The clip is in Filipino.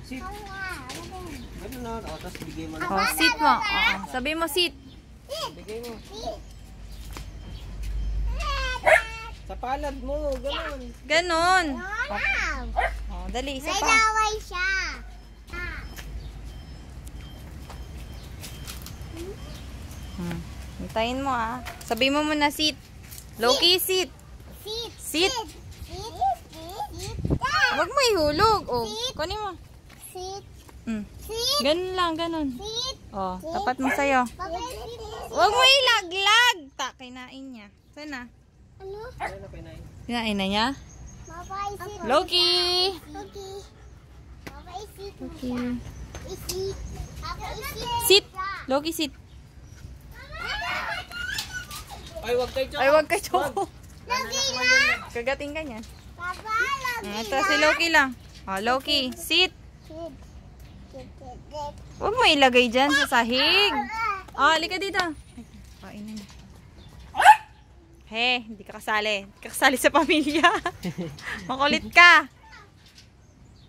Sit. Ganun na. O, tapos bigay mo na. Oh, sit mo. Sabi mo sit. Bigay mo. Sa palad mo. Ganun. Ganon. Wow! Oh, dali, isa May pa. laway siya. Hintayin mo Sabi mo muna sit. Loki, sit. Sit. Sit. Sit. Sit. Huwag mo ihulog. Oh, kunin mo. Sit. Sit. Ganun lang, ganun. Sit. Oh, tapat mo sa'yo. Huwag mo ilaglag. Kinain niya. Sana. Ano? Ano na pinay? Kinain na niya? Mabaisit. Loki. Loki. Mabaisit. Okay. Isit. Sit. Loki, sit. Ay, wag kayo, Choco. Ay, wag ka, Choco. Loki lang. Kagating ka niya. Papa, Loki Ito si Loki lang. Oh, Loki, sit. Sit. Huwag mo ilagay dyan sa sahig. Oh, halika dito. Kainin niya. He, hindi ka kasali. Hindi ka kasali sa pamilya. Makulit ka.